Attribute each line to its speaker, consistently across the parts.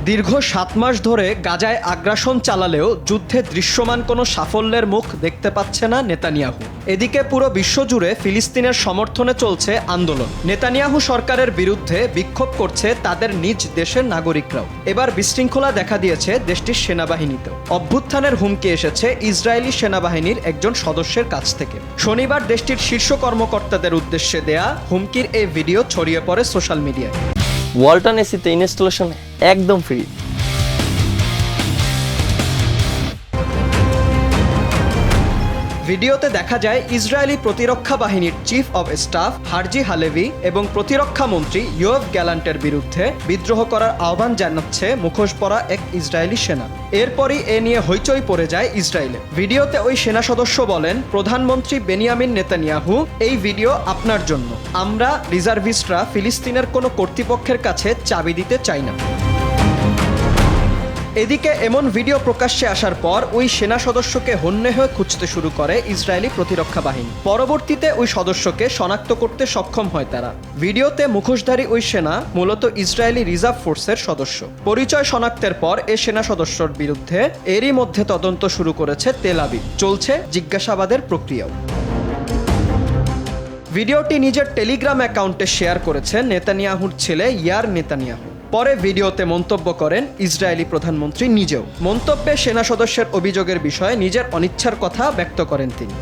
Speaker 1: দীর্ঘ ৭ মাস ধরে গাজায় আগ্রাসন চালালেও যুদ্ধে দৃশ্যমান কোনো সাফল্যের মুখ দেখতে পাচ্ছে না নেতানিয়াহু। এদিকে পুরো বিশ্বজুড়ে ফিলিস্তিনের সমর্থনে চলছে আন্দোলন। নেতানিয়াহু সরকারের বিরুদ্ধে বিক্ষোভ করছে তাদের নিজ দেশের নাগরিকরাও। এবার বিশৃঙ্খলা দেখা দিয়েছে দেশটির সেনাবাহিনীতেও। অভ্যুত্থানের হুমকি এসেছে ইসরায়েলি সেনাবাহিনীর একজন সদস্যের কাছ থেকে। শনিবার দেশটির শীর্ষ কর্মকর্তাদের উদ্দেশ্যে দেয়া হুমকির এই ভিডিও ছড়িয়ে পড়ে সোশ্যাল মিডিয়ায়।
Speaker 2: ওয়ালটন এসিতে ইনস্টলেশন একদম ফ্রি।
Speaker 1: ভিডিওতে দেখা যায় ইসরায়েলি প্রতিরক্ষা বাহিনীর chief of staff Herzi Halevi এবং প্রতিরক্ষা মন্ত্রী ইয়োভ গ্যালান্টের বিরুদ্ধে বিদ্রোহ করার আহ্বান জানাচ্ছে মুখোশ পরা এক ইসরায়েলি সেনা। এরপরই এ নিয়ে হইচই পড়ে যায় ইসরায়েলে। ভিডিওতে ওই সেনা সদস্য বলেন, প্রধানমন্ত্রী বেনিয়ামিন নেতানিয়াহু, এই ভিডিও আপনার জন্য। আমরা রিজার্ভিস্টরা ফিলিস্তিনের কোনো কর্তৃপক্ষের কাছে চাবি দিতে চাই না। এদিকে এমন ভিডিও প্রকাশ্যে আসার পর ওই সেনা সদস্যকে হন্যে হয়ে খুঁজতে শুরু করে ইসরায়েলি প্রতিরক্ষা বাহিনী। পরবর্তীতে ওই সদস্যকে শনাক্ত করতে সক্ষম হয় তারা। ভিডিওতে মুখোশধারী ওই সেনা মূলত ইসরায়েলি রিজার্ভ ফোর্সের সদস্য। পরিচয় শনাক্তের পর এ সেনা সদস্যর বিরুদ্ধে এরই মধ্যে তদন্ত শুরু করেছে তেল আবিব। চলছে জিজ্ঞাসাবাদের প্রক্রিয়াও। ভিডিওটি নিজের টেলিগ্রাম অ্যাকাউন্টে শেয়ার করেছেন নেতানিয়াহুর ছেলে ইয়ার নেতানিয়াহু। পরে ভিডিওতে মন্তব্য করেন ইসরায়েলি প্রধানমন্ত্রী নিজেও। মন্তব্যে সেনা সদস্যের অভিযোগের বিষয়ে নিজের অনিচ্ছার কথা ব্যক্ত করেন তিনি।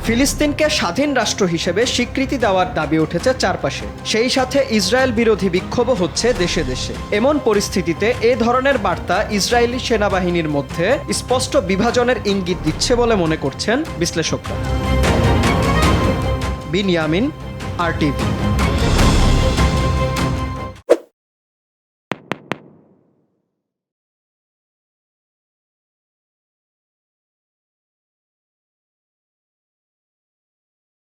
Speaker 1: ফিলিস্তিনকে স্বাধীন রাষ্ট্র হিসেবে স্বীকৃতি দেওয়ার দাবি উঠেছে চারপাশে। সেই সাথে ইসরায়েল বিরোধী বিক্ষোভও হচ্ছে দেশে দেশে। এমন পরিস্থিতিতে এ ধরনের বার্তা ইসরায়েলি সেনাবাহিনীর মধ্যে স্পষ্ট বিভাজনের ইঙ্গিত দিচ্ছে বলে মনে করছেন বিশ্লেষকরা। বিনিয়ামিন, RTV।